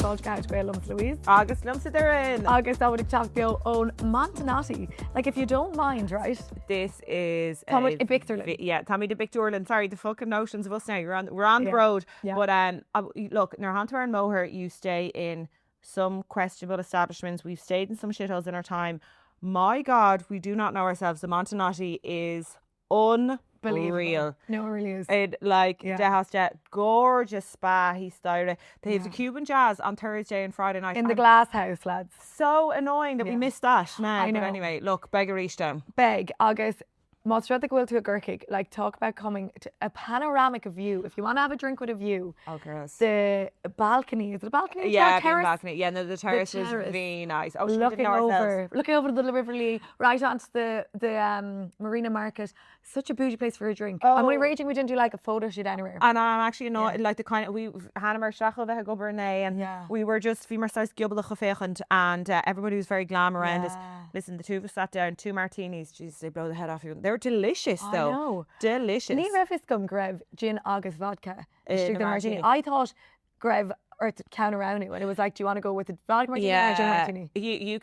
called Gael, Louise. Agus lumsa therein. Agus that would have talked about own Montenotte. Like, if you don't mind, right? This is Táimid Bictorlin. Yeah, Táimid Bictorlin. Sorry, the fucking notions of us now. We're on the road. Yeah. But look, near Hantar and mbóthar, you stay in some questionable establishments. We've stayed in some shitholes in our time. My God, we do not know ourselves. The Montenotte is unreal. No, it really is. They has that gorgeous spa he started. They have the Cuban jazz on Thursday and Friday night. In the glass house, lads. So annoying that we missed that. Nah, I know. But anyway, look, beg a reach down. Beg, Agus. Montenotte bhfuil to a gCorcaigh, like, talk about coming to a panoramic view. If you want to have a drink with a view, oh, girls, the balcony, is it a balcony? Yeah, terrace? balcony. Yeah, no, the terrace was really nice. Oh, looking over the River Lee, right onto the Marina Market. Such a bougie place for a drink. I'm only raging we didn't do like a photo shoot anywhere. And I'm actually annoyed, like the kind of Hannah mar Spreagtha bheith go burnay, and we were just bhí mar sais giobal a choféchant, and everybody was very glam around us. Listen, the two of us sat down, 2 martinis. Jesus, they blow the head off you. They were delicious though. I know. Delicious. Ní raibh is gum greibh gin agus vodka. The martini. I thought greibh or to count around it when it was like, do you want to go with the vodka martini or gin martini? You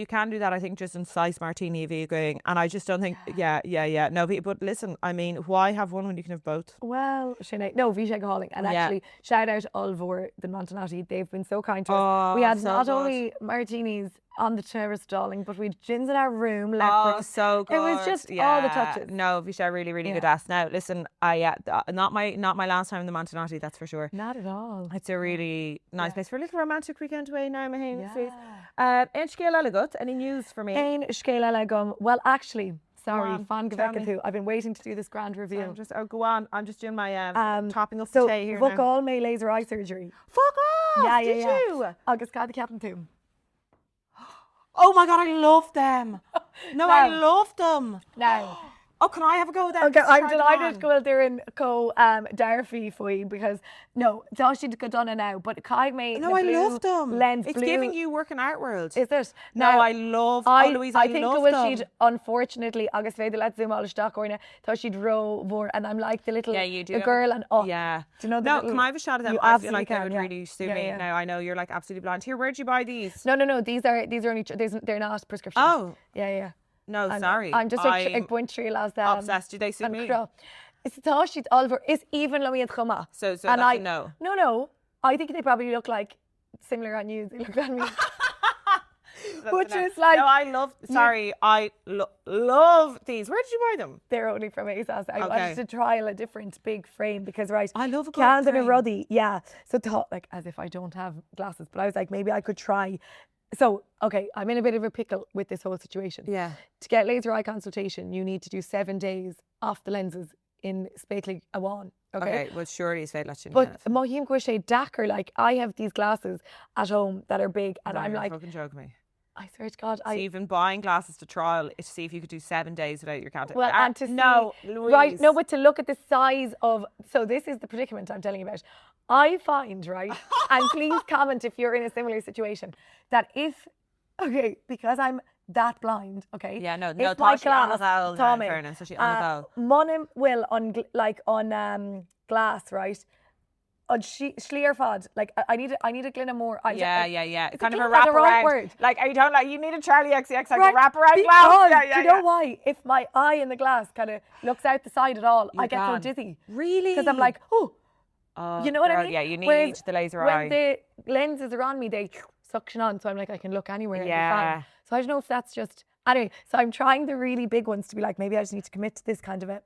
can do that, I think, just in size martini if you're going, and I just don't think no, but listen, I mean, why have one when you can have both? Well, Sinead, no, bhí sé go háling, and actually shout out all for the Montenotte. They've been so kind to us. We had not only martinis on the terrace, darling, but we had gins in our room left for so good. It was just all the touches. No, bhí sé really good ass. Now listen, not my last time in the Montenotte, that's for sure. Not at all. It's a really nice place for a little romantic weekend away now, my hands. Ein scéal eile agat, any news for me? Ein scéal eile agam. Well, actually, sorry, fan gabecca. I've been waiting to do this grand reveal. Go on. I'm just doing my topping up so the tea here now. So, now. all my laser eye surgery. Fuck off! Yeah, did you? Agus cad the captain too. Oh my God, I love them. No, I love them. Now. Oh, can I have a go with them? Okay, I'm delighted to go out there and go Darfy faoi because tá siad go donna now, but Caig made I love them. Lens it's blue. Giving you work in art world. Is it? No, I love Louise, I think love it them. she'd unfortunately agus féidir let's zoom all stock orna tá she'd row more, and I'm like the little the girl and yeah. Do you know no, little, can I have a shot of them? I feel like they would really suit me. Now I know you're like absolutely blind. Here, where'd you buy these? No, these are only they're not prescription. Oh. Yeah. No, sorry. I'm just a buint tree as that. Obsessed. Do they suit me? It's tá she'd Oliver is even Louise chuma. So and that's a no. No. I think they probably look like similar on you. They look at me. Which is like I love these. Where did you buy them? They're only from ASOS. I wanted to trial a different big frame because I love a good Candid frame. and Rudaí. Yeah. So thought like as if I don't have glasses, but I was like maybe I could try. So, okay, I'm in a bit of a pickle with this whole situation. Yeah. To get laser eye consultation, you need to do 7 days off the lenses in Spreagtha awan. Okay, well, surely it's very But Mohim Gwishay Dakar, like, I have these glasses at home that are big, and I'm like, fucking joking me. I swear to God, so you've been buying glasses to trial to see if you could do 7 days without your contact. Well, and to see, Louise. right? No, but to look at the size of. So this is the predicament I'm telling you about. I find, right, and please comment if you're in a similar situation, that if, because I'm that blind, okay. Yeah, no, if my glass, Tommy, fairness, so she on Monim will on glass, right. On Schleerfad, like I need a glina more. Yeah. Kind of a wrap around. Word. Like you don't like you need a Charlie XCX like right. a wrap around. Well, do you know why? If my eye in the glass kind of looks out the side at all, I get so dizzy. Really? Because I'm like, you know what I mean? Yeah, you need the laser eye. When the lenses are on me, they suction on, so I'm like I can look anywhere. Yeah. So I don't know if that's just anyway. So I'm trying the really big ones to be like maybe I just need to commit to this kind of a.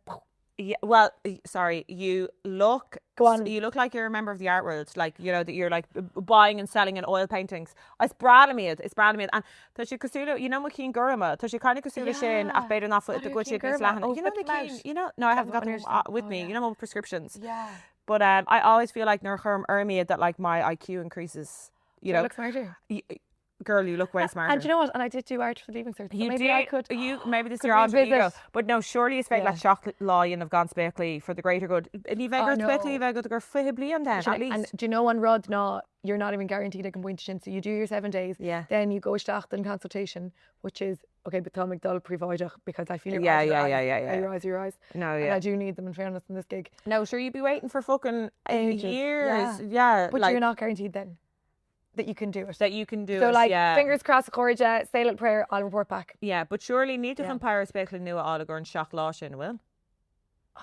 Yeah, well, sorry, you look. Go on. You look like you're a member of the art world, like that you're like buying and selling in oil paintings. It's branded, and does she cosula? You know, McKean Gurama. Does she kind of cosula shin? I've better enough with the good shit. You know, McKean. No, I haven't got them with me. You know, my prescriptions. Yeah. But I always feel like that like my IQ increases. You know, look smarter. Girl, you look way smarter. And you know what? And I did do art for the leaving cert. So maybe I could. Maybe this is your alter ego. But no, surely it's like chocolate lion of gone Spreagtha for the greater good. And you've got Spreagtha, you've got to go fihibly on that at least. And do you know on Rod? No, you're not even guaranteed I can point in. So you do your 7 days. Yeah. Then you go Spreagtha consultation, which is but Táimid dul bhfuil because I feel your eyes. Your eyes. No, yeah. And I do need them in fairness in this gig. No, sure you'd be waiting for fucking ages. Years. Yeah. But you're not guaranteed then. that you can do it. That you can do So it, like, yeah. fingers crossed, Corcaigh, say a little prayer, I'll report back. Yeah, but surely need to compare speckle nua álagur and shock law sin, will?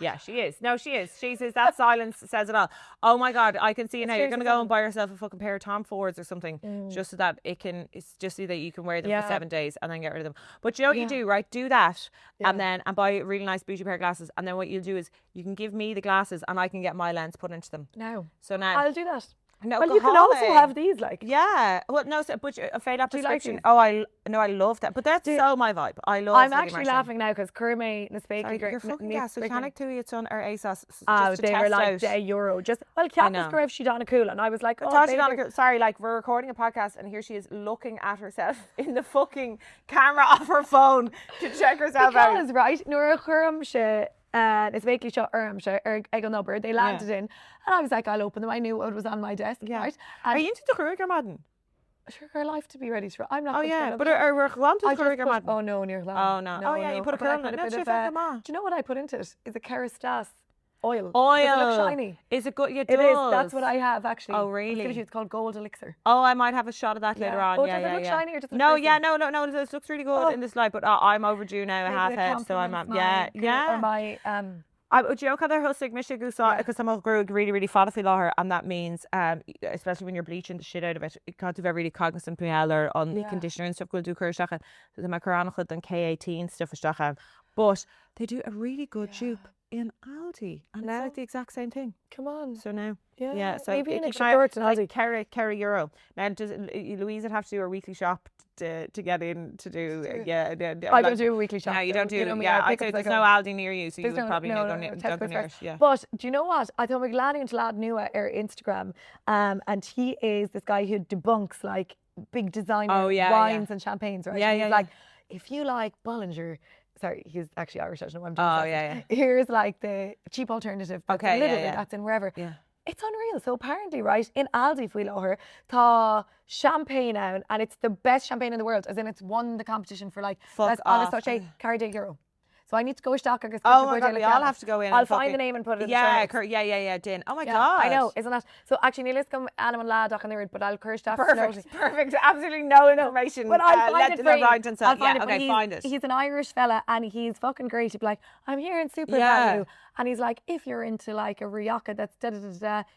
Yeah, she is. No, she is. She says that silence says it all. Oh my God, I can see it now. You're going to go and buy yourself a fucking pair of Tom Fords or something just so that it's just so that you can wear them for 7 days and then get rid of them. But you know what you do, right? Do that and buy a really nice bougie pair of glasses. And then what you'll do is you can give me the glasses and I can get my lens put into them. No. So now. I'll do that. No, well, you can also have these, like. Yeah. Well, no, but a fade up description. Oh, I love that. But that's so my vibe. I love. I'm actually laughing now because Kermay na Spéacle. You're fucking gas. So Canig to it on our ASOS. They were like €10. Just well, Catherine's grave she done cool, and I was like, oh, sorry, like we're recording a podcast, and here she is looking at herself in the fucking camera of her phone to check herself out. Because right, nuair chum she. It's vaguely shot ag an obair. They landed in, and I was like, I'll open them. I knew what was on my desk. Yeah. Right? Are you into the Chorcaigh madden? Sure, her life to be ready to. I'm not. Oh yeah, but we're glad to Chorcaigh madden. Oh no, near glad. Oh no. Oh yeah, you put a curl in it. Do you know what I put into it? Is a kerostas oil. Oil. Does it look shiny? Is it good? Yeah, it is. That's what I have actually. Oh really? It's called gold elixir. Oh, I might have a shot of that later on. Oh, does it look shiny or does it look no? crazy? Yeah, no. This looks really good in this light, but I'm overdue now. A half head, so I'm Or my Do you know how they're husig Michigan because I'm really, really fadafi láthir, and that means especially when you're bleaching the shit out of it, you can't do very cognizant or on the conditioner and stuff. We'll do currachach, so my Coránachad and K18 stuff is but they do a really good dupe in Aldi, and it's like the exact same thing. Come on. So now, so maybe in Aldi. Carry euro. Now, does Louise would have to do her weekly shop to get in to do? I don't do a weekly shop. No, you don't do. I'd say there's no Aldi near you, so you would probably don't go near it. Yeah. But do you know what? I thought McLaren and lad nua Instagram, and he is this guy who debunks like big designer wines and champagnes, right? Yeah, he's like, if you like Bollinger. Sorry, he's actually Irish. I don't know what I'm doing. Here's like the cheap alternative. That's that's in wherever. Yeah. It's unreal. So apparently, right, in Aldi faoi láthair, tá champagne out, and it's the best champagne in the world, as in it's won the competition for like best on a €40. So I need to go stock agus. Oh my God, we all have to go in. I'll find the name and put it in the show notes. Din. Oh my God. I know, isn't that? So actually, let's come animal lad on the but I'll curse that. Perfect. Absolutely no information. But I'll find it for you. I'll find it. He's an Irish fella and he's fucking great. He'd be like, I'm here in super value. And he's like, if you're into like a mbuíochas that's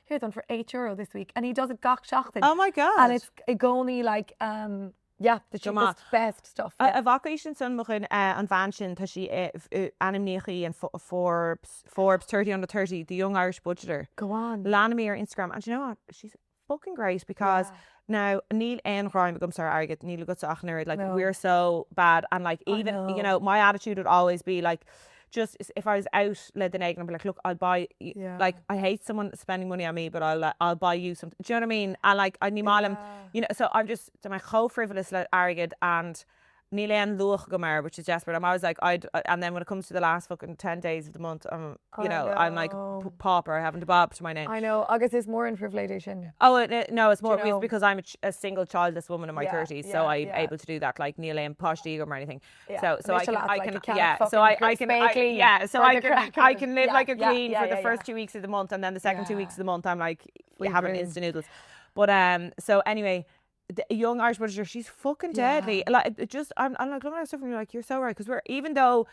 here's one for €8 this week. And he does a gach shachtin. Oh my God. And it's only like the cheapest, best stuff. A bhaca sin son muchan an bhain sin tá si aibhneacha and Forbes 30 under 30, the young Irish budgeter. Go on. Lanamy her Instagram, and you know what? She's fucking great because now Neil and Ryan becomes our arrogant. Neil got to like we're so bad, and like even you know my attitude would always be like. Just if I was out led the egg and I'd be like, look, I'll buy like I hate someone spending money on me, but I'll buy you something. Do you know what I mean? And like I need you know, so I'm just my whole frivolous arrogant and Níl luach gomer, which is desperate. I'm always like and then when it comes to the last fucking 10 days of the month, I'm I'm like pauper having to bob to my name. I know. Agus is more in privilegation. Oh no, it's more because I'm a single childless woman in my 30s, so I'm able to do that. Like Níl posh digum or anything. So I can I can live like a queen for the first 2 weeks of the month, and then the second 2 weeks of the month I'm like having instant noodles. But so anyway. The young Irish budgeter, she's fucking deadly. Like I'm like looking at stuff and you're like, you're so right, because we're even though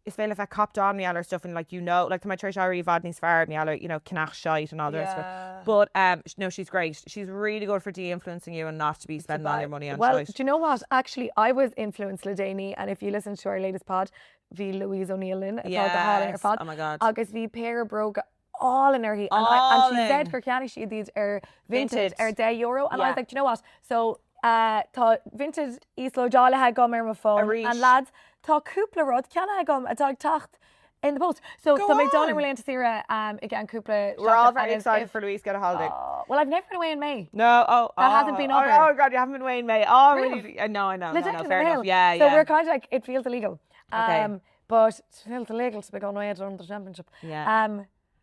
it's fail if I copped on me all stuff and like like to my church already vadney's fair me all canach shite and all the rest of it. But no, she's great. She's really good for de-influencing you and not to be spending all your money on shite. Do you know what? Actually, I was influenced Ladani, and if you listen to our latest pod, the Louise O'Neill in pod. Oh my God. Agus the pair broke all in her heat, and she said Chorcaigh she these are vintage €10, and I was like, do you know what? So tá vintage Islo Jala had gum my phone, and lads tá cúpla rod ceanna gum a dog tacht in the post. So McDonald will into Sarah again cúpla. We're all very excited for Louise to get a holiday. Well, I've never been away in May. No, that hasn't been over. Oh God, you haven't been away in May. Oh really? No, I know. No, fair enough. Yeah. So we're kind of like it feels illegal. But it feels illegal to be going away during the championship.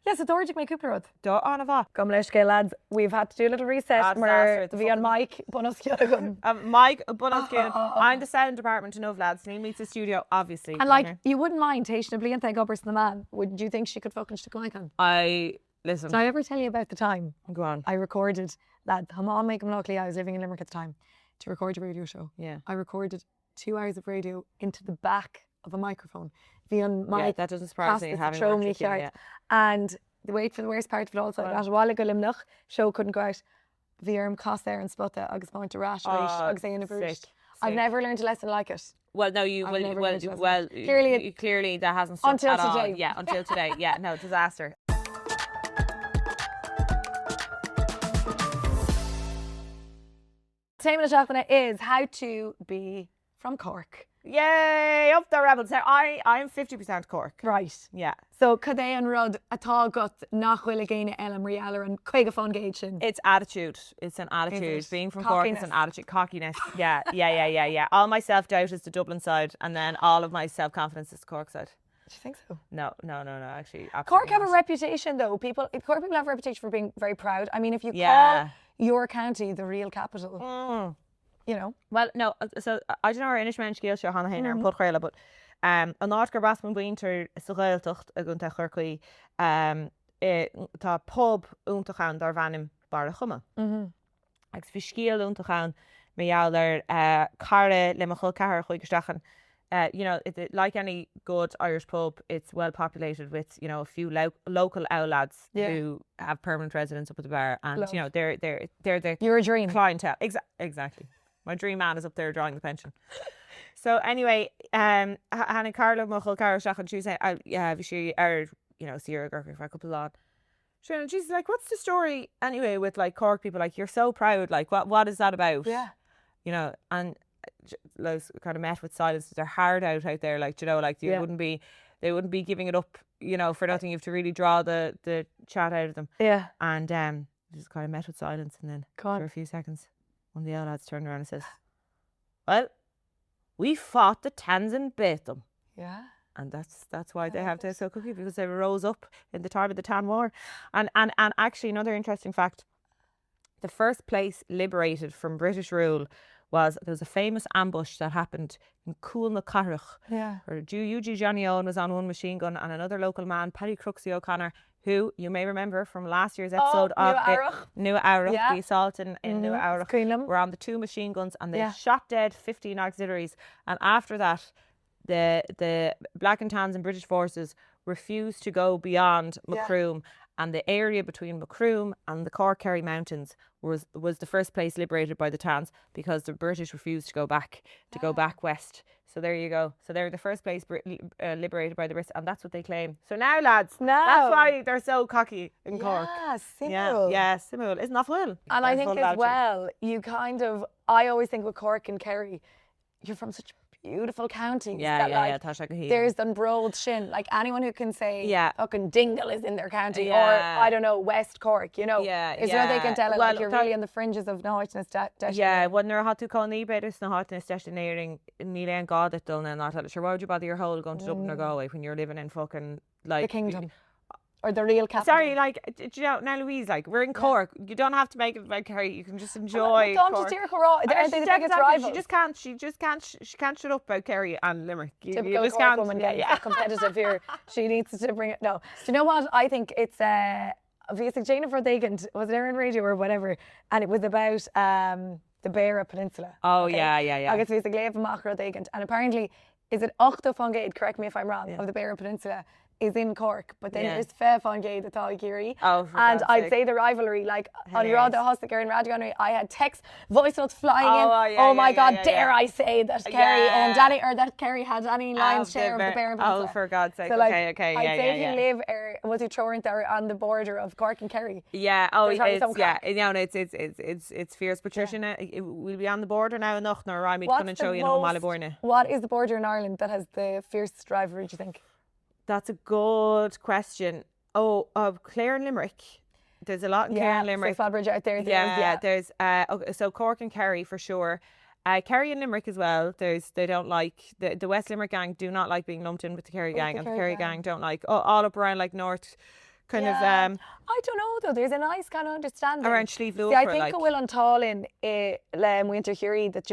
Yeah, so Dorjic my cúpla rud. Do an bha. Come leis Gael lads, we've had to do a little reset. We're on Mike Bunosciagan. Mike Bunosciagan. I'm the sound department to know lads. Neil meets the studio, obviously. And like, you wouldn't mind taking a blian thing up the man. Wouldn't you think she could fucking stick like on? I Listen, Did I ever tell you about the time go on. I recorded that Hamon make luckily I was living in Limerick at the time to record a radio show. Yeah. I recorded 2 hours of radio into the back of a microphone. Bhí an mic that doesn't surprise me, having show worked me with you, cheart. yeah. And the wait for the worst part of it also, Well. that while go limnach, show couldn't go out. Bhí cast there and Spreagtha agus Mount rash agus é in a sick. I've never learned a lesson like it. Well, no, you I've will. never Well, learned a lesson. well, Clearly clearly that hasn't stuck until at all. today. Yeah, until today. Yeah, no, disaster. Táimid is how to be from Cork. Yay, up the rebels. Now, I'm 50% Cork. Right. Yeah. So cadé an rud atá got nach bhfuil a géine elam rialar an chuige fón géid sin. It's attitude. It's an attitude. it? Being from Cork is Cockiness. an attitude. Cockiness. Yeah. All my self-doubt is the Dublin side, and then all of my self-confidence is the Cork side. Do you think so? No. Actually, absolutely Cork have a not. reputation though. Cork people have a reputation for being very proud. I mean, if you Yeah. call your county the real capital, you know. Well, no, so I don't know our Inishman scale show Hannah Hainer and Putchrela, but an ágar bas mbuíochas sa Gaeltacht a Chontae Chorcaí tá pub úntachan dar bhanim bar a chuma. Agus bhí scéal úntachan mé jouler carre le machol cahar chuig gestachan. You know, like any good Irish pub, it's well populated with, you know, a few local outlads who have permanent residence up at the bar, and you know they're the You're a dream. clientele. Exactly. My dream man is up there drawing the pension. So anyway, Hannah Carlo Muchel Carashach and she said, she you know, see her for a couple of Sure, and she's like, what's the story anyway with like Cork people? Like, you're so proud. Like, what is that about? Yeah. You know, and Louise kind of met with silence. They're hard out there. Like, you know, like they wouldn't be giving it up, you know, for nothing. You have to really draw the chat out of them. Yeah. And just kind of met with silence, and then for a few seconds, one of the lads turned around and says, well, we fought the Tans and beat them. Yeah. And that's why they have to so cookie, because they rose up in the time of the Tan War. And actually another interesting fact, the first place liberated from British rule there was a famous ambush that happened in Coolnacarrach. Yeah. Where UG Johnny Owen was on one machine gun, and another local man, Paddy Cruxy O'Connor, who you may remember from last year's episode of Nua-Aurach, the assault in Nua-Aurach, were on the two machine guns, and they shot dead 15 auxiliaries. And after that, the Black and Tans and British forces refused to go beyond Macroom, and the area between Macroom and the Cork-Kerry Mountains was the first place liberated by the Tans, because the British refused to go back west. So there you go. So they're the first place liberated by the Brits, and that's what they claim. So now, lads, that's why they're so cocky in Cork. Yeah, simple. Yeah, simple. Isn't that well? And I think as well, you kind of, I always think with Cork and Kerry, you're from such beautiful counties. There's an broad shin. Like anyone who can say fucking Dingle is in their county, or I don't know, West Cork, you know. Is there they can tell it like you're really on the fringes of náitnas deis. Yeah, when they're hot to call níbeidir na háitnas deis níl an God it done and not sure why would you bother your whole going to Dublin or Galway when you're living in fucking like the kingdom. Or the real capital. Sorry, like, do you know, now Louise, like, we're in Cork. You don't have to make it about Kerry. You can just enjoy Cork. She can't shut up about Kerry and Limerick. You just Cork woman, competitive here. She needs to bring it. No. Do you know what? I think it's obviously Jennifer Dagant, was it Aaron Radio or whatever, and it was about the Beara Peninsula. Oh, okay? yeah. Agus bhí a Machro Dagant, and apparently, is it Ochto Fongade, correct me if I'm wrong, of the Beara Peninsula, is in Cork, but then there's Fair Fongade, the Táimid. And I'd say the rivalry, like on Rada Hostiger and Radio, I had text voice notes flying in. Oh my God, dare I say that Kerry and Danny, or that Kerry had any lion's share of the Bear Peninsula. Oh, for God's sake! So, like, okay, I'd say if you live, was it Chorcaigh on the border of Cork and Kerry? Yeah. Oh, it's fierce. Patricia, we'll be on the border now. Enough, nor I'm going to show you no Maliborna. What is the border in Ireland that has the fiercest rivalry? Do you think? That's a good question. Oh, Clare and Limerick. There's a lot in Clare and Limerick. So Fallbridge out there. There's so Cork and Kerry for sure. Kerry and Limerick as well. They don't like the West Limerick gang do not like being lumped in with the Kerry gang, and the Kerry gang don't like all up around like North kind of I don't know though. There's a nice kind of understanding around Slieve See, I Luachra, think like. it will untálin le winter Hughie that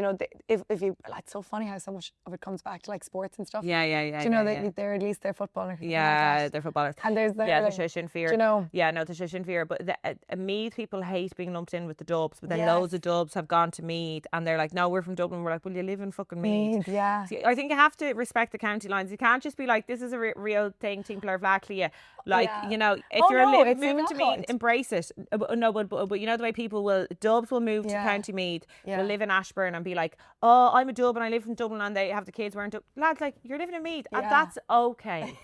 if you it's so funny how so much of it comes back to like sports and stuff. Yeah. Do you know that they're at least they're footballers? Yeah, they're footballers. And there's the Shishin fear. Do you know? Yeah, no, the Shishin fear. But Meath people hate being lumped in with the Dubs, but then Yes. loads of Dubs have gone to Meath, and they're like, no, we're from Dublin. We're like, well, you live in fucking Meath. Yeah. See, I think you have to respect the county lines. You can't just be like, this is a real thing. People are Vaclia. Like, you know, if you're moving to Meath, embrace it. No, but you know the way people will, Dubs will move to County Meath, will live in Ashburn and be like, oh, I'm a Dub and I live in Dublin, and they have the kids wearing Dub. Lads, like, you're living in Meath, and that's okay.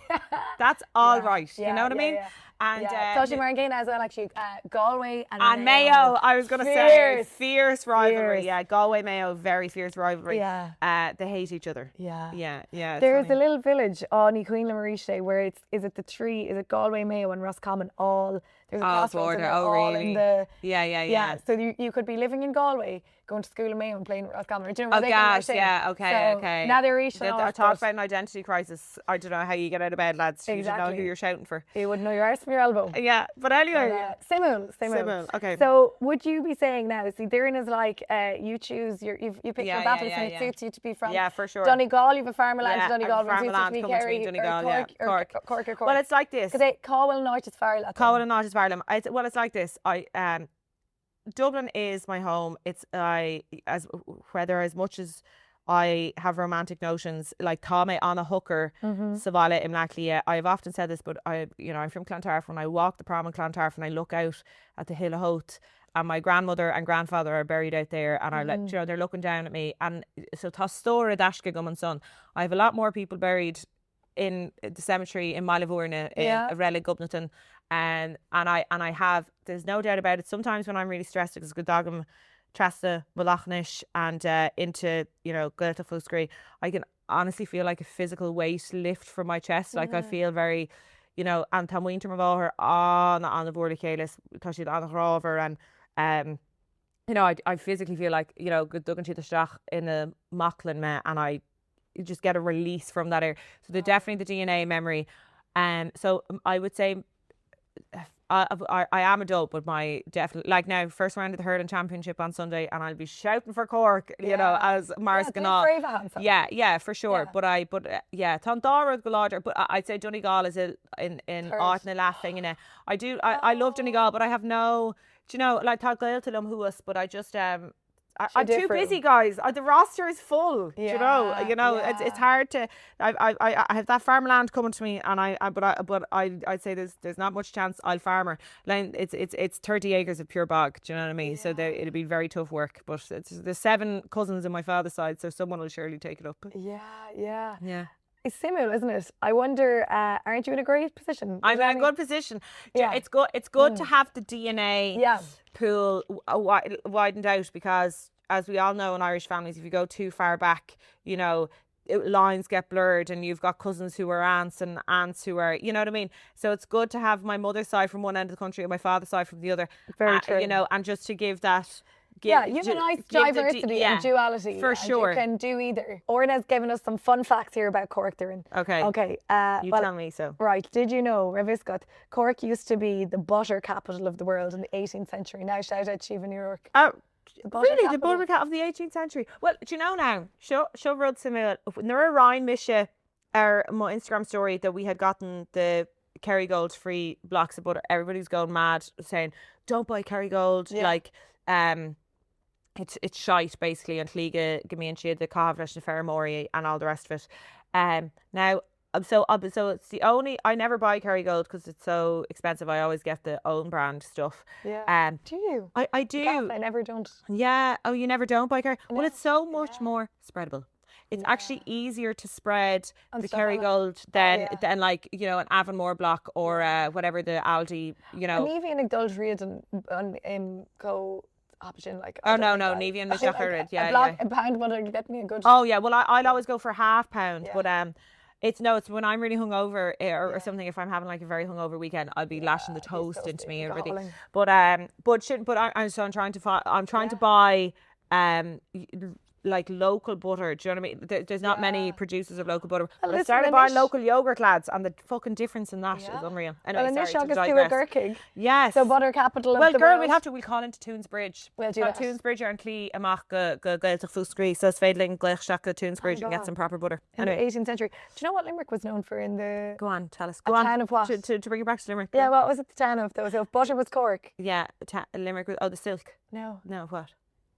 That's all right. You know what I mean? And Especially Marangana as well, actually. Galway and Mayo. I was going to say fierce rivalry. Yeah, Galway Mayo, very fierce rivalry. Yeah. They hate each other. Yeah. There's a little village on Queen Lamarche where is it the three? Is it Galway Mayo and Roscommon all? There's a crossroads and they're all in the Yeah. So you could be living in Galway, going to school in Mayo and playing Roscommon. Do you know Oh gosh, yeah, okay. Now they're each I talked about an identity crisis. I don't know how you get out of bed, lads. You don't know who you're shouting for. You wouldn't know your arse from your elbow. Yeah, but anyway. Simul. Okay. So would you be saying now, see, therein is like you choose you pick your battles and it suits you to be from for sure. Donegal, you have a farmer land to Donegal, farmer land to be coming Kerry between Donegal, or Cork. Well, it's like this. Because Cowell North is far. Cowell and North is far. Well, it's like this. Dublin is my home. It's as much as I have romantic notions, like Táimid on a hooker, Savala Imlachlia. I've often said this, but I'm from Clontarf. When I walk the prom in Clontarf and I look out at the Hill of Hoth, and my grandmother and grandfather are buried out there, and they're looking down at me. And so Tastora Dashka Gum and Son. I have a lot more people buried in the cemetery in Malivurna, in Rela Gubnaton. And I have, there's no doubt about it. Sometimes when I'm really stressed, because Godagam, Trasta, Malachnish, and into, Gaelta Fuscree, I can honestly feel like a physical weight lift from my chest. Like I feel very, and Tam Winter Mavoher on the Vorla Kalis, Toshi on the Rover, and I physically feel like, Godagan to the Strach in the Macklin me, and I just get a release from that air. So they're definitely the DNA memory. So I would say I am a Dub, but my definitely, like now, first round of the hurling championship on Sunday, and I'll be shouting for Cork, as Mars Ganna. Yeah, for sure. Yeah. But Tondara Galadra, but I'd say Donegal is in art and laughing in it. I love Donegal, but I have no, like Tá Gael to them who us, but I just I'm too busy, guys. The roster is full. It's hard to. I have that farmland coming to me, and I'd say there's not much chance I'll farmer. Like it's 30 acres of pure bog. Do you know what I mean? So it'll be very tough work. But there's 7 cousins on my father's side, so someone will surely take it up. Yeah. It's similar, isn't it? I wonder, aren't you in a great position? I'm in a good position. Yeah. It's good to have the DNA pool widened out, because, as we all know in Irish families, if you go too far back, lines get blurred, and you've got cousins who are aunts and aunts who are, you know what I mean? So it's good to have my mother's side from one end of the country and my father's side from the other. Very true. And just to give that... you have a nice diversity and duality. For sure. You can do either. Orainn has given us some fun facts here about Cork. Okay. Tell me so. Right. Did you know, Reviscot, Cork used to be the butter capital of the world in the 18th century. Now shout out Shiva, New York. Really? The butter capital of the 18th century? Well, do you know now? Show Rod Simil. There Ryan Misha, our Instagram story, that we had gotten the Kerrygold free blocks of butter. Everybody's going mad saying, don't buy Kerrygold. It's shite, basically, and Tliga, Gamian Shid, the Cavlash, the Ferramori, and all the rest of it. Now, so it's the only, I never buy Kerrygold because it's so expensive. I always get the own brand stuff. Do you? I do. I never don't. Yeah. Oh, you never don't buy Kerrygold? No. Well, it's so much more spreadable. It's actually easier to spread the Kerrygold than like, an Avonmore block or whatever the Aldi, And even a Dulge Reid and go... option, like, no, Navy and Michelle Herod, a pound butter to get me a good. Oh yeah, well I'll always go for £half, but it's when I'm really hungover or something. If I'm having like a very hungover weekend, I'll be lashing the toast into me and everything. But I'm trying to buy like local butter. Do you know what I mean? There's not many producers of local butter. Well, But I listen, started buying Anish- local yogurt, lads, and the fucking difference in that is unreal. Anyway, Well, sorry, Anish to agus to a digress. gCorcaigh. Yes. So butter capital of Well, the girl, world. we'll call into Toons Bridge. We'll do that. Toons Bridge and Clee amach go Gaeltach Fuscree. So it's Fedling Glechshaka Toons Bridge and get God. some proper butter. In the Anyway, 18th century. Do you know what Limerick was known for in the... go on, tell us. A Go on. town of what? To bring it back to Limerick. Yeah, what was it the town of? Though? So if butter was Cork. Yeah, Limerick. The silk. No. No, what?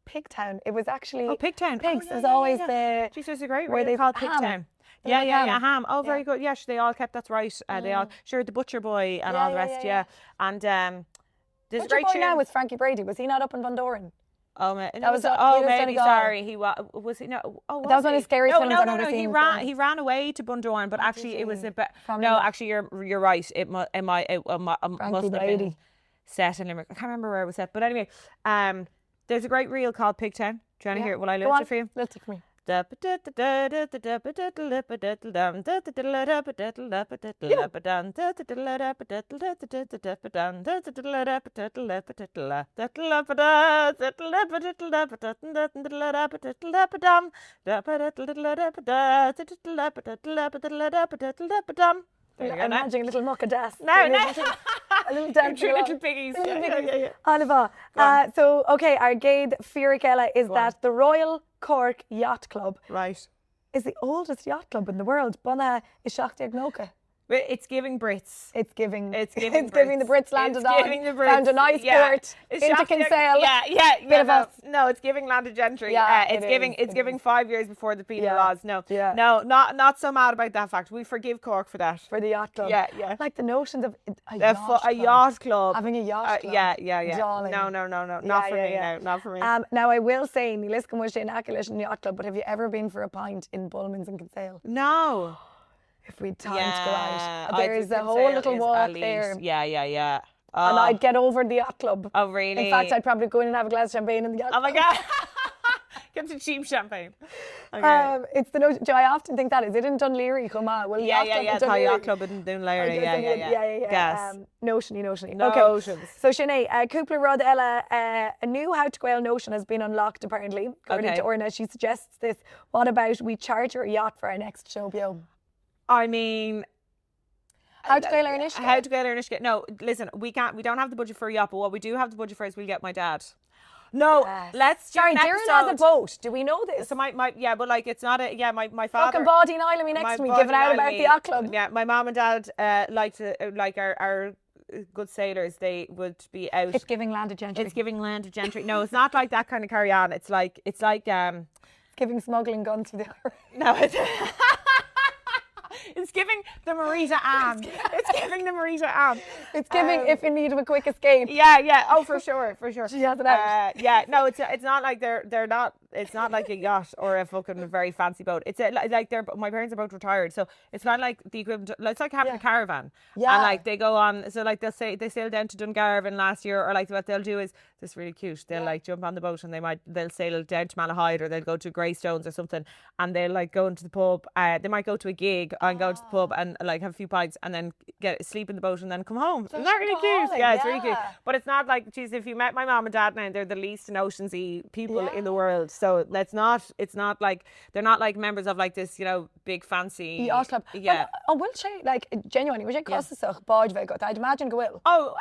Pigtown. It was actually... Oh, Pigtown. Pigs. Oh, There's always the... Jesus, it's a great where where they they've called ham. Pigtown. They Yeah, like yeah, ham. yeah, ham. Oh, very Yeah. good. Yes, they all kept. That's right. They all sure the butcher boy and Yeah, all the yeah, rest. yeah, Yeah, and there's a Butcher great boy tune. now was Frankie Brady. Was he not up in Bundoran? Oh, That was what- he oh, was maybe. Donegal. Sorry, he was he no? Oh, That was one of the scariest no, films no, I've no, ever no. seen. He ran away to Bundoran, but actually it was he? a bit. From No, Limerick. actually you're right. It must have been Brady. set in Limerick. I can't remember where it was set, but anyway, there's a great reel called Pigtown. Do you want to hear it? Will I Go list on. it for you? List it for me. There you go I'm now. imagining a little mucka das. No. A little dance. Two little piggies. Yeah. Oliver. So, okay, our Gaid Fioricella is that the Royal Cork Yacht Club Right. is the oldest yacht club in the world. Buna is aibhneacha. But it's giving Brits. It's giving the Brits landed it's on. giving the Brits. Found a nice port into Kinsale. Yeah. of us. No, it's giving landed gentry. Yeah, It's giving 5 years before the penal Yeah. laws. No, Yeah. no, not so mad about that fact. We forgive Cork for that. For the yacht club. Yeah. Like the notions of a yacht club. Having a yacht club. Yeah. Darling. No. Not for me. yeah. No, not for me. Now I will say, ní liscin muis in Acklish in the yacht club, but have you ever been for a pint in Bullman's in Kinsale? No. If we'd time to go out. I There's think a whole Kinsale little is walk elite. there. Yeah. And I'd get over the yacht club. Oh, really? In fact, I'd probably go in and have a glass of champagne in the yacht Oh my club. God. Get some cheap champagne. Okay. It's the notion. I often think that is it in Dunleary, come on. Well, Yeah. Dunleary. Yacht club in Dunleary. Yeah. Gas. Notiony. Notions. Okay. So Sinead, Cúpla Rud Ella, a new how to Gael notion has been unlocked apparently. According to Orna, she suggests this. What about we charter a yacht for our next show, Bio? I mean, How to Gael Ernest? how to get Ernest? No, listen, we don't have the budget for a yacht, but what we do have the budget for is we'll get my dad. No, Yes. let's do Sorry, an Darren episode. has a boat. Do we know this? So my but like it's not a my father. Fucking body and Island me next to me, giving out about the yacht club. Yeah, my mom and dad like our good sailors. They would be out. It's giving landed gentry. It's giving land of gentry. No, it's not like that kind of carry on. It's like It's giving smuggling guns for the no, it's giving the Marita Ann. It's giving the Marita Ann. It's giving if in need of a quick escape. Yeah. Oh, for sure. She has it out. Yeah. No, it's not like they're not. It's not like a yacht or a fucking very fancy boat. It's like my parents are both retired, so it's not like the equivalent. It's like having a caravan. Yeah. And like they go on. So like they sailed down to Dungarvan last year, or like what they'll do is this really cute. They'll like jump on the boat and they'll sail down to Malahide, or they'll go to Greystones or something, and they'll like go into the pub. They might go to a gig and go to the pub and like have a few pints and then sleep in the boat and then come home. Isn't that really cute? Yeah, it's really cute. But it's not like, geez, if you met my mom and dad now, they're the least oceansy people in the world. So it's not like they're not like members of like this, big fancy yacht club. Yeah. But, will she like genuinely? Would you cosach báid ve got? I'd imagine go will. Oh,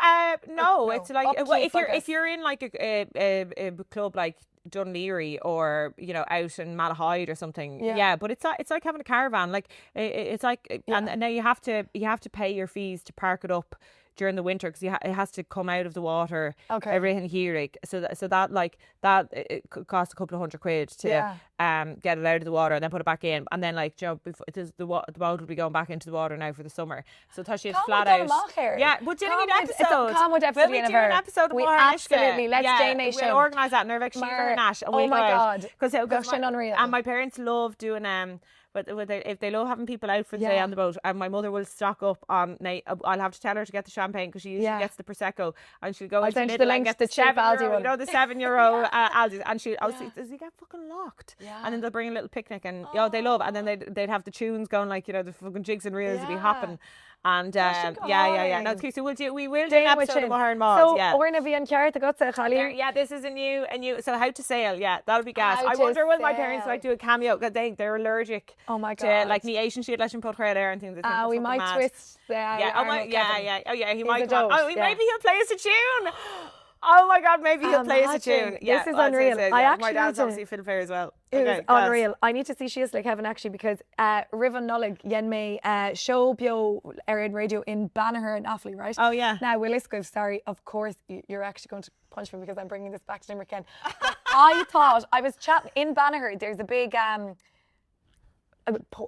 no. It's like Upkeep, if you're in like a club like Dunleary or out in Malahide or something, but it's like having a caravan. Like it's like, and now you have to pay your fees to park it up during the winter because it has to come out of the water. Okay. Everything here, like, so that it could cost a couple of £100 to get it out of the water and then put it back in, and then like the boat will be going back into the water now for the summer. So Tashi is flat out. Yeah, but do you need an episode? Will we do an episode? We absolutely let's J Nation. We'll organise that in our Sheefer Nash. And oh my God, because unreal. And my parents love doing But if they love having people out for the day on the boat, and my mother will stock up on. I'll have to tell her to get the champagne because she usually gets the prosecco, and she'll go into Lidl and get the €7, the €7 Aldi's, and she obviously does he get fucking locked? And then they'll bring a little picnic, and they love, and then they'd have the tunes going like the fucking jigs and reels would be hopping. And yeah. No, it's cute. So we will do Day an with episode Shin. of Mothar Mod. So, Yeah. Orna bhí an ceart agat a chalín. Yeah, this is a new. So how to sail? Yeah, that'll be gas. How I to wonder will my parents sail. like do a cameo because they're allergic. Oh my To God. like the Asian shit, leis an potread air and things. We might twist the Yeah, arm of Kevin. he He's might. a dote, yeah. Maybe he'll play us a tune. Oh my God, maybe he'll play us a tune. This is unreal. I actually my dad's need to- obviously a fiddle player as well. It was Okay, unreal. I need to see She's like Kevin actually because Rivan Nullig yen me show bio aired radio in Banagher and Offaly, right? Oh yeah. Now Willis goes, sorry, of course you're actually going to punch me because I'm bringing this back to Limerick again. I thought I was chatting in Banagher. There's a big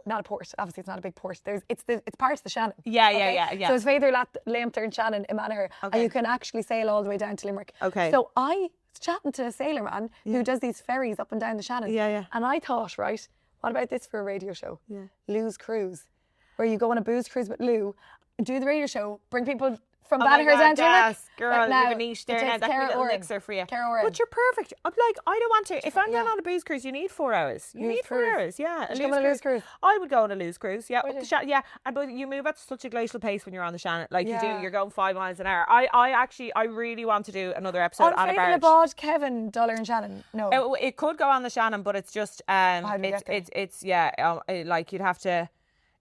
not a port, obviously it's not a big port. It's part of the Shannon. Yeah. So it's Vader Leamter and Shannon in Banagher, and you can actually sail all the way down to Limerick. Okay. So I was chatting to a sailor man who does these ferries up and down the Shannon. Yeah. And I thought, right, what about this for a radio show? Yeah. Lou's Cruise, where you go on a booze cruise with Lou, do the radio show, bring people from Oh my Banagher God, down to Limerick. yes, girl, Now, you've a niche there it now. takes That could be care a of little Orainn. mixer for you. Care of Orainn. But you're perfect. I'm like, I don't want to. If I'm going on a booze cruise, you need 4 hours. You Lou's need 4 Cruise. hours. Yeah. Would you go on a Lou's Cruise? I would go on a Lou's Cruise. Yeah. Up you? the Shannon. Yeah. But you move at such a glacial pace when you're on the Shannon. Like you Yeah. do, you're going 5 miles an hour. I really want to do another episode on a Unfaithful barge. about Kevin, Dollar and Shannon. No. It could go on the Shannon, but it's just How do we get there? like you'd have to.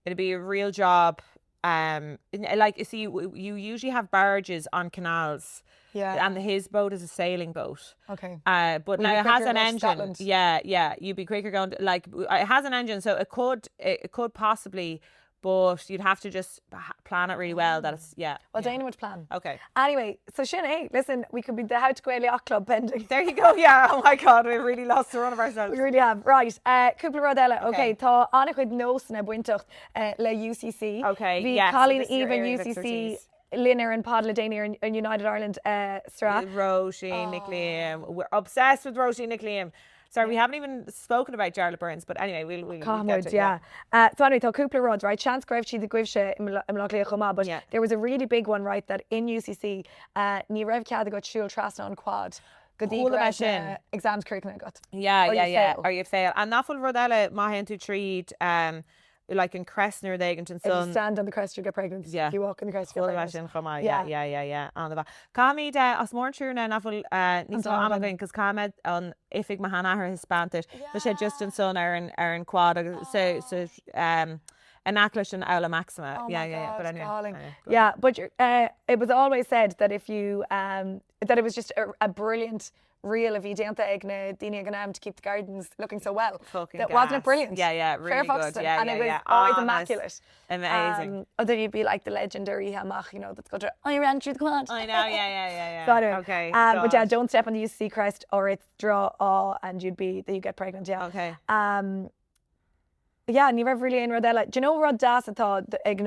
It'd be a real job. Like you see, you usually have barges on canals. Yeah. And his boat is a sailing boat. Okay. But We'll now be it has quicker an going to engine. Scotland. Yeah. You'd be quicker going to, like it has an engine, so it could possibly, but you'd have to just plan it really well. That it's Well, Dana would plan. Okay. Anyway, so Sinead, listen, we could be the How to G'Quaigh Club pending. There you go. Yeah. Oh my God, we really lost the run of ourselves. We really have. Right. Cúpla rodella. Okay. Tá anna chuid nósanna buinteocht le UCC. Okay, Bhí yes, so Colleen this is your even area of UCC expertise. Linner and Padla Dana in United Ireland Stra. Roisin Nic Liam. We're obsessed with Roisin Nic Liam. Sorry, we haven't even spoken about Jarlath Burns, but anyway, we'll Camchuairt, get to it. yeah. So anyway, tá cúpla rods, right? Chance greibh she the gwibse imlaglia choma, but Yeah. there was a really big one, right, that in UCC, ní raibh cead got siúl trasna on quad. Cool about sin. Exams curriculum got. Yeah. Or you fail. Or you fail. And nafuil rodella mahen to treat like in Cressner they and If you son. stand on the crest, you get pregnant. Yeah. If you walk on the crest, you Full get of pregnant. chuma. Yeah. Yeah. On the back. Camid as more true now nafuil ní so am going because Camid on ifig mahana her hispanted. But she just in son are in quad so an Aclish and Aula Maxima. Oh yeah. my God, But anyway. darling. Go Yeah, but it was always said that if you that it was just a brilliant reel of Identa Egna Dini Ganam to keep the gardens looking so well. Fucking that wasn't it gas. brilliant? Yeah, really Fair good. Foxton, Yeah, and yeah, it was yeah. always Honest. immaculate. Amazing. Or then you'd be like the legendary Hamach, you know, that's got to I ran through the quad. I know, yeah. So anyway, Okay. but yeah, gosh. don't step on the UC crest or it's draw and you get pregnant. Yeah. Okay. Yeah, ní raibh really in rodella. Do you know rod das atá ag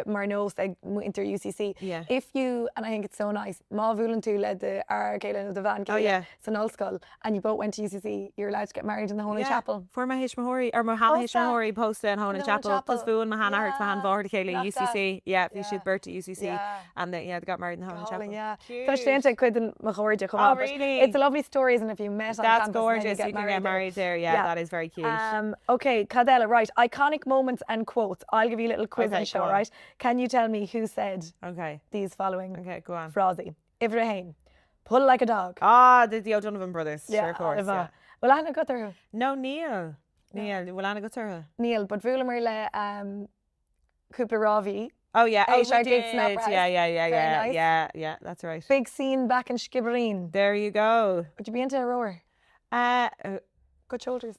mar nós ag inter UCC? Yeah. If you, and I think it's so nice, má bhualann tú le the Gael the van yeah. san Ulscoil, and you both went to UCC, you're allowed to get married in the Holy Chapel. For my Hishmahori or Mahana Posta. Hishmahori posted in Honan In Honan Chapel. Chapel. Plus Boone Mahana Hart Mahan Vorti Kaylee Like that. UCC. Yeah, they Yeah. should birth to UCC. Yeah. And they got married in the Honan Chapel. Yeah. Cute. So Shlenta couldn't Mahorja come Oh, out. but really? It's a lovely story, isn't it? If you met on That's campus gorgeous. and then You can get married there. Yeah, Yeah. that is very cute. Okay, Cadella, right. Iconic moments and quotes. I'll give you a little quiz Okay, and show, go on. right? Can you tell me who said Okay. these following Okay, go on. phrases? Ivrahim, pull like a dog. The O'Donovan brothers. Sure, of course. Iva. Yeah. Well, I got there. No, Neil. Well, I got her. Neil, but Vulamir le Cúpla Ravi. Oh yeah, Hey, we Shark did. did snap right. Yeah, nice. yeah, that's right. Big scene back in Skibbereen. There you go. Would you be into a rower? Good shoulders.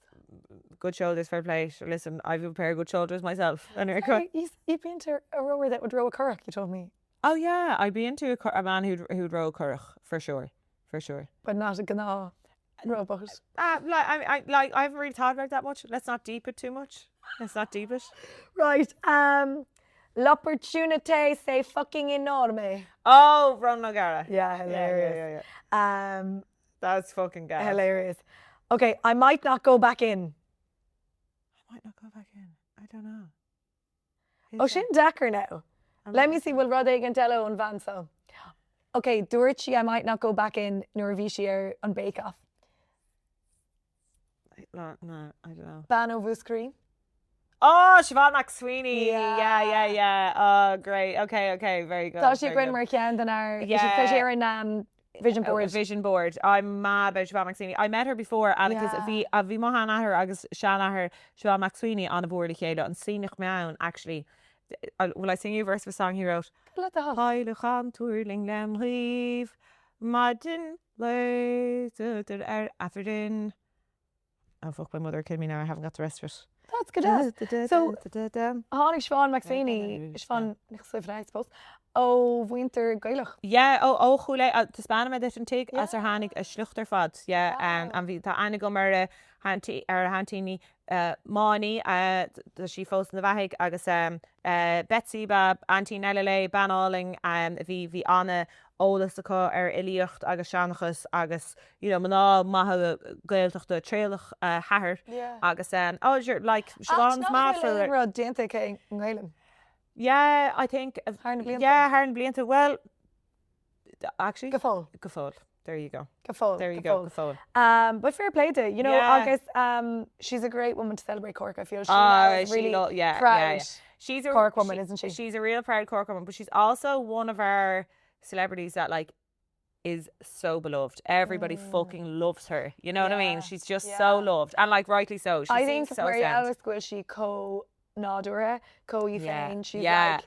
Good shoulders, fair play. Listen, I've a pair of good shoulders myself. Anyway, Sorry, you'd be into a rower that would row a currach, you told me. oh yeah, I'd be into a man who'd row Cork for sure. But not a gnaw rowboat. I haven't really thought about that much. Let's not deep it too much. Let's not deep it. Right. L'opportunité c'est fucking enorme. Oh, Ron O'Gara. Yeah, hilarious. Yeah. That's fucking gas. Hilarious. Okay, I might not go back in. I might not go back in. I don't know. Oh, Shin Dacker now. Let me see, will Rudaí and Dello and Van so. Okay, Dúirtí, I might not go back in Norvíshi on Bake Off. No, I don't know. Bano Vuskri. Oh, Siobhan McSweeney. Yeah. Oh, great. Okay, very good. Tá sí grin mar cean den ar hÉireann vision board. Vision board. I'm mad about Siobhan McSweeney. I met her before, and because bhí mohan at her agus Sean at her Siobhan McSweeney on a board chéile an sínach meán actually. Will I sing you a verse of a song he wrote? Heilechan toerling lem rief, Madin leis Aferdin. Oh fuck, my mother killed me now. I haven't got the rest of it. That's good. So, hánig Siobhan McSweeney, Siobhan, I suppose. Oh, winter gailach. Yeah, chule, to span me dit an tig as hánig a schluchter fad. Yeah, and vi ta anig go mar hantini Máni she fós na bhaig agus Betsy ba Auntie Nellie banáling vi Anna ólas acu ilíocht agus seanachas agus maná maithe gailteachta tréalach hathair agus like Siobhan's mad for rud déanta cé ngailim. Yeah, I think HÉireann blianta. Well, actually Gafol. There you go. Gafol. But fair play to August. She's a great woman to celebrate Cork. I feel she's really proud. She's a Cork woman, isn't she? She's a real proud Cork woman, but she's also one of our celebrities that like is so beloved. Everybody fucking loves her. You know what I mean? She's just so loved, and like rightly so. She I think so Mary Alice will she nádúra féin. She's like.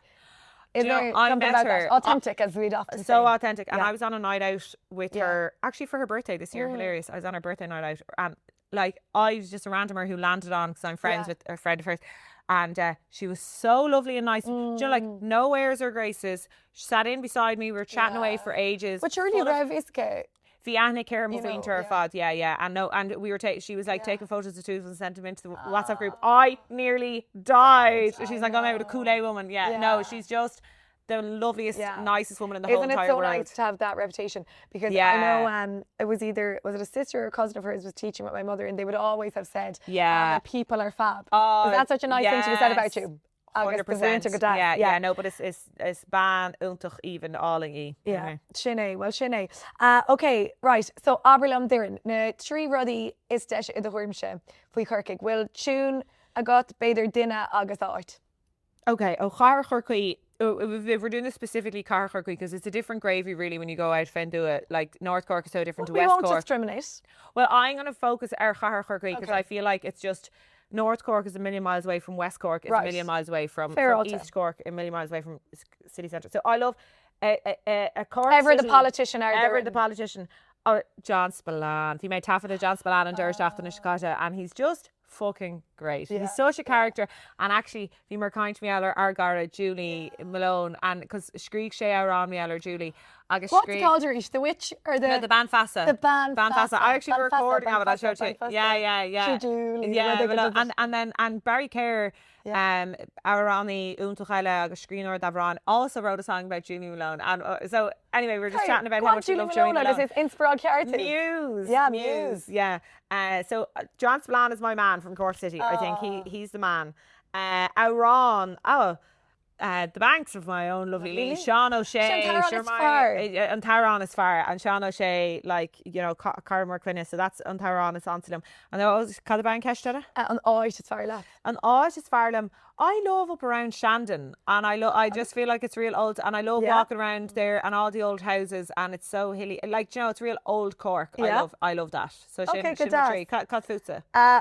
I met her authentic, as we'd often say. So authentic, and I was on a night out with her actually for her birthday this year. Hilarious. I was on her birthday night out, and like I was just a randomer who landed on because I'm friends with a friend of hers, and she was so lovely and nice. Do you know, like no airs or graces. She sat in beside me. We were chatting away for ages. But surely you the aibhneacha moving to her fad, and we were she was like taking photos of two and sent them into the WhatsApp group. I nearly died. She's like, I'm out with a Kool-Aid woman. No, she's just the loveliest, nicest woman in the whole entire world. Isn't it so nice to have that reputation? Because I know it was it a sister or a cousin of hers was teaching with my mother, and they would always have said, people are fab. Is that such a nice thing to be said about you? 100%. No, but it's ban untach even alling Sinné. Okay, right. So Aberlam Dirin, na trí rudaí is deis I do thuirmse faoi Chorcaigh. Bhfuil tún agat beidir duine agus áit. Okay, Chorcaigh Chorcaí. If we're doing this specifically Chorcaigh because it's a different gravy really when you go out Fendua. Like North Cork is so different to West Cork. We won't discriminate. Well, I'm going to focus our Chorcaigh Chorcaí because I feel like it's just North Cork is a million miles away from West Cork. It's a million miles away from East Cork. A million miles away from city centre. So I love a Cork Ever city, the politician out Ever the politician. John Spillane. He made taifeadadh John Spillane and Deirdre in Spreagtha, and he's just fucking great. He's such a character, and actually bhí mar caint meallar ar gara Julie Malone, and because scríg sé ar meallar Julie agus what's it called her? The witch or the band Fassa? The band Fassa. I actually recording of it. I'll show it to you. Yeah. Julie. And Barry Kerr Arani Chorcaigh agus screener Davran also wrote a song about Julie Malone, and so anyway we're just chatting about how much we love Julie Malone. Is in Spreagtha. Muse. So John Spillane is my man from Cork City. I think he's the man. Orainn, the banks of my own lovely Louise, Sean O'Shea, and Tyrone is far, and Sean O'Shea, like Cara Morquinnis, so that's on Tyrone is on to them. And they're always called the bank Heshtada. An áit is far. An áit is far. I love up around Shandon, and I just feel like it's real old, and I love walking around there and all the old houses, and it's so hilly. Like it's real old Cork. I love that. So okay, good.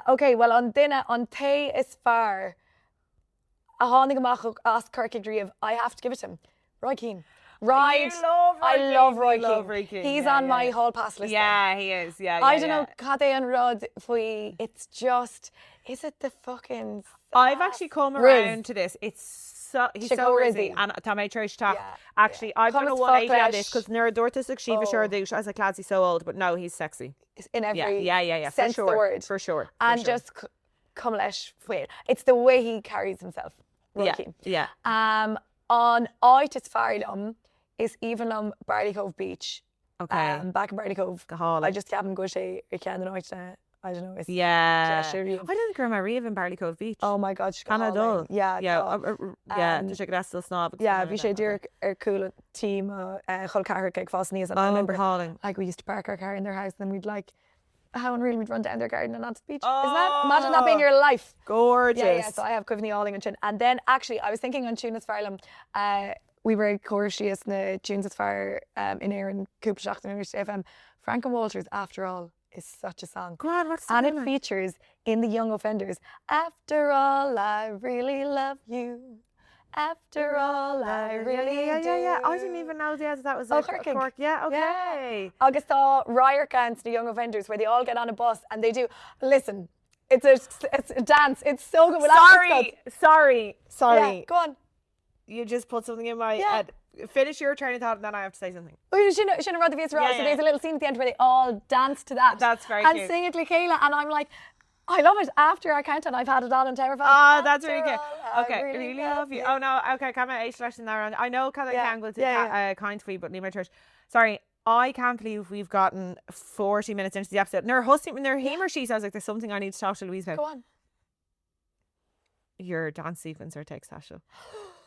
Okay, well on dinner on Tay is far. A hánig amach as Chorcaigh Dríomh, I have to give it to him. Roy Keane. I love Roy Keane. He's on my hall pass list. Yeah, he is. I don't know, Cade and Rod, it's just, is it the fucking... I've actually come around to this. He's so rizzy. And Táimid Chorcaigh. Actually, I've done a 180 on this because Nura Dortas Shiva Shardouche as a class he's so old, but no, he's sexy. In every for sense sure, of the word. For sure. And just come leis faoi. It's the way he carries himself. On áit is fearr is even Barley Cove Beach. Okay. Back in Barley Cove. I just haven't go sé cean an áit. I don't know. It's I don't think I'm a in Barley Cove Beach. Oh my God, she can adult. The check it still snob. Yeah, we should do a cool team. Chorcaigh fast knees, and I remember like we used to park our car in their house, and then we'd like how unreal we'd run down their garden and onto the beach. Isn't that? Imagine that being your life. Gorgeous. Yeah, so I have cuimhní áling an sin. And then actually, I was thinking on Tunas Farlam, we were Corcaigh na Tunas Far in hÉireann cúpla seachtain in FM. Frank and Walters, After All, is such a song. God, what's the And name it of it? features in the Young Offenders, After all, I really love you. After all, I really do. Yeah. I didn't even know that was Chorcaigh. Cork. Yeah, okay. Agus tá Riot Gans, the Young Offenders, where they all get on a bus and they do, listen, it's a dance. It's so good. Sorry. Yeah, go on. You just put something in my head. Finish your train of thought and then I have to say something. Oh, you shouldn't have read the face around. Yeah, So there's a little scene at the end where they all dance to that. That's very and cute. sing it like Kayla. And I'm like, I love it. After I count and I've had it on and terrified. Oh, that's really good. I Okay, really love you. Oh no, okay, come on, eight in there. I know kind of tangled kind for you, but leave my church. Sorry, I can't believe we've gotten 40 minutes into the episode. Near Hήμar she says like there's something I need to talk to Louise about. Go on. Your dance sequencer takes Sasha.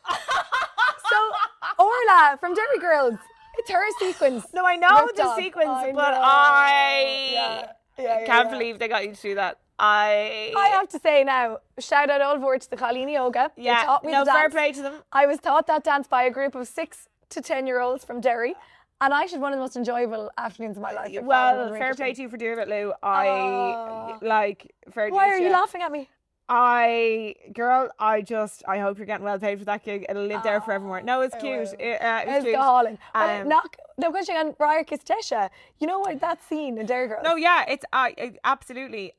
So Orla from Derry Girls, it's her sequence. No, I know Ripped the off. sequence, I but know. I can't yeah. believe they got you to do that. I have to say now, shout out all over to the Colleen Yoga. They taught me the fair dance. play to them. I was taught that dance by a group of 6 to 10-year-olds from Derry, and I had one of the most enjoyable afternoons of my life. Well, fair play to you for doing it, Lou. Why Fair are you laughing at me? I hope you're getting well paid for that gig. It'll live there forevermore. No, it's cute. It's cute. Galling. No question on Briar Kistesha. You know what, that scene in Derry Girls? No, yeah, it's absolutely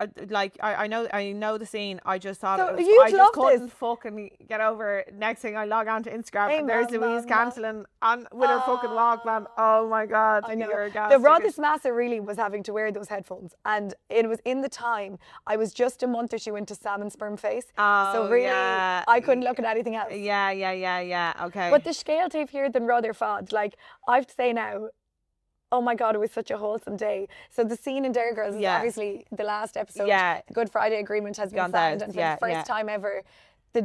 I know the scene. I just thought So it was, you'd I just love couldn't this. fucking get over it. Next thing I log on to Instagram Hey, and there's man, Louise man. cancelling and with her fucking Walkman. Oh my god. I know. You're a gas The ticket. Rodis Massa really was having to wear those headphones, and it was in the time I was just a month or two into Salmon Sperm Face. So really, I couldn't look at anything else. Yeah. Okay. But the scale tape here than rather fod. Like, I have to say now, oh my God, it was such a wholesome day. So the scene in Derry Girls is obviously the last episode. Yeah. The Good Friday Agreement has been signed, and for the first time ever, the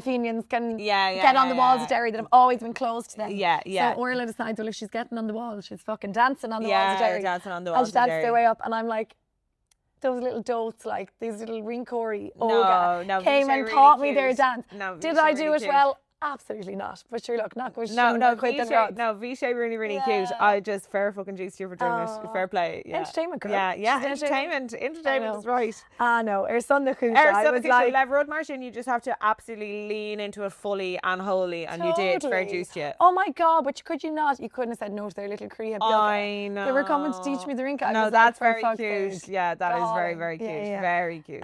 Fenians can get on the walls of Derry that have always been closed to them. So Orla decides, well, if she's getting on the wall, she's fucking dancing on the walls of Derry. Dancing on the walls and she dances their way up, and I'm like, those little dotes, like these little Rincorey Oga came and really taught me cute. their dance. No, Did Vishay I do really it cute. well? Absolutely not. But sure, look, not good. Vishay really cute. I just fair fucking juice you for doing it. Fair play. Yeah. Entertainment, girl. Yeah. She's Entertainment is right. No, our son the Cúisha. I was like, Lev Road Martin, you just have to absolutely lean into it fully and wholly, and you did. Fair juice to you. Oh my God, but could you not? You couldn't have said no to their little Korea. I know. They were coming to teach me the rinka. No, that's very cute. Yeah, that is very, very cute. Yeah. Very cute.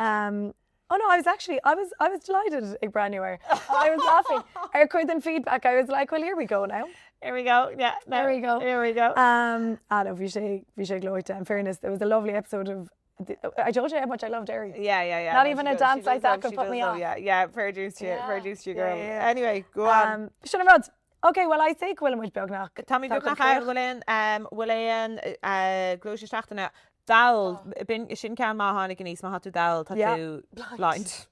Oh no, I was delighted, a brand new hour. I was laughing. Our quick feedback, I was like, well, here we go now. Here we go. Yeah. There we go. Here we go. No, Vishay glory. In fairness, it was a lovely episode of. I told you how much I love Derry. Yeah. Not even a dance like that could put me off. Yeah. Fair juice to you. Fair juice to you, girl. Anyway, go on. Shouldn't have Okay, well, I say Gwilym with Beagnach. Táimid glúis Spreagtha na Gael bin sin ceann má tháinig níos má hatú Gael tá tú blind.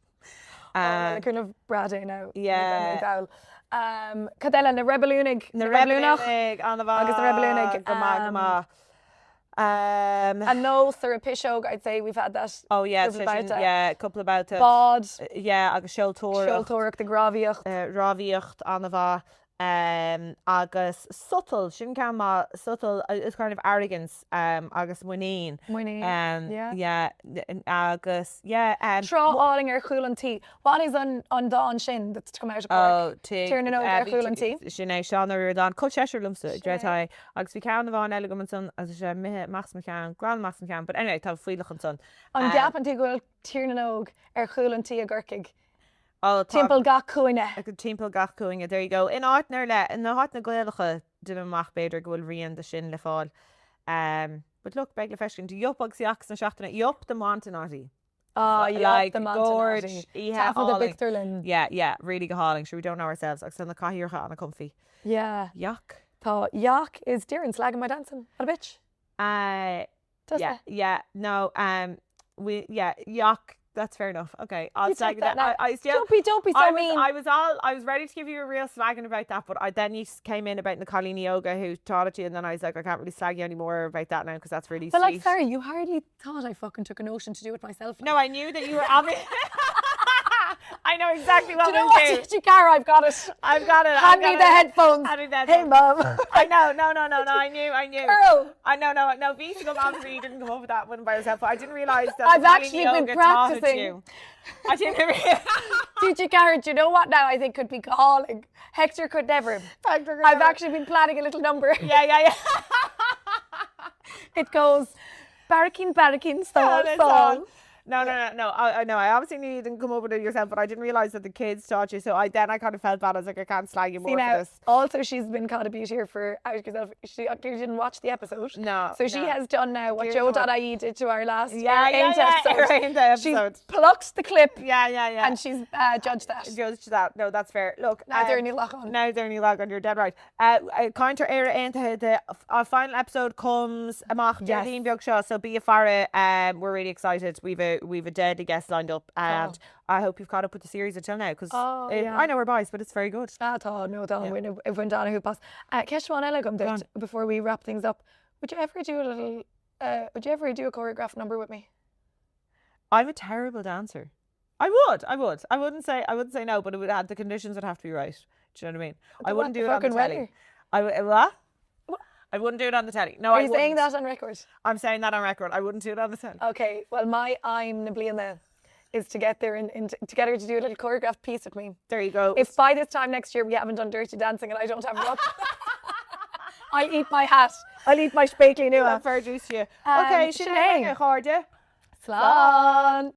I couldn't have Brade now. Yeah. Cadella na Rebelúnig. Na Rebelúnig an bhá agus na Rebelúnig. go And no through a piseoga, I'd say we've had that. Oh yeah, a couple about it. Bod. Yeah, agus Seoltóireacht the Graviocht. Rábhíocht an bhá. Agus subtle sin ceann má subtle is kind of arrogance agus muín agus Trá áling ar chuúlan tí. What is on Dawn Shin that's come out of Cork? Turning over ar chuúlan tí. Sinné seán ar Dawn co teisiir lumsa dreitá agus bhí ceann bháin eile go son as sé mithe max ceann gran max ceann, but anyway tá fuileach an son. An gapan tí gohfuil tíirna óg ar chuúlan tí a gCorcaigh. Timppel gach cuaine. Timppel gach cuaine, there you go. In áitnar le in na háit na Gaeilge duine amach beidir go bhfuil rion de sin le fáil. But look, beg le feiscin tú yop agus iach na seachtainna yop the Montenotte. Like the gorge, the big Linn. Yeah, really go hauling. Sure, we don't know ourselves. Agus na caithíorcha anna comfy. Yeah. Yuck. Tá yuck is Darren slagging my dancing. What a bitch. No. Yuck. That's fair enough. Okay, I'll You slag took that that. now. I still. Don't be so mean. I was ready to give you a real slagging about that, but then you came in about Nicole Yoga who taught it to you, and then I was like, I can't really slag you anymore about that now because that's really But sweet. like, sorry, you hardly thought I fucking took a notion to do it myself. No, I knew that you were obvious. I know exactly what Do you know we'll what, do. Gigi Cara? I've got it. I've got it. Hand me the headphones. Hand me the Hey, headphones. Mum. I know. No. I knew. Girl. I know. No. Beating obviously you didn't come up with that one by yourself, but I didn't realise that. I've Nicole actually been Yoga taught it to practicing. you. I didn't realise. Gigi Cara, do you know what now I think could be calling? Hector could never. Hector could I've never. actually been planning a little number. Yeah. It goes, barrakin, stall. That's all. No. I know. I obviously knew you didn't come up with it yourself, but I didn't realise that the kids taught you. So I kind of felt bad. I was like, I can't slag you more See for now, this. also she's been caught a beauty here for Ask Yourself. She clearly didn't watch the episode. No. So she has done now what Clearly Joe.ie did to our last Yeah. episode. episode. She's plucked the clip Yeah. and she's judged that. Judge that. No, that's fair. Look. Now they're only lock on. Now they're only log on. You're dead right. Caint the final episode comes amach Yes. mbuíochas. So be a farra. We're really excited. We've a deadly guest lined up, and I hope you've caught up with the series until now because I know we're biased, but it's very good. It went on who pass. Keshwan Elegum, before we wrap things up, would you ever do a choreographed number with me? I'm a terrible dancer. I would. I wouldn't say no, but the conditions would have to be right. Do you know what I mean? I wouldn't do it on the telly. What? I wouldn't do it on the telly. No, Are I you wouldn't. saying that on record? I'm saying that on record. I wouldn't do it on the telly. Okay, well my I'm mbóthar is to get there and to get her to do a little choreographed piece with me. There you go. If by this time next year we haven't done Dirty Dancing and I don't have it up, I'll eat my hat. I'll eat my speakly nua. Fair juice to you. Okay, Sinead. Sinead. Slán.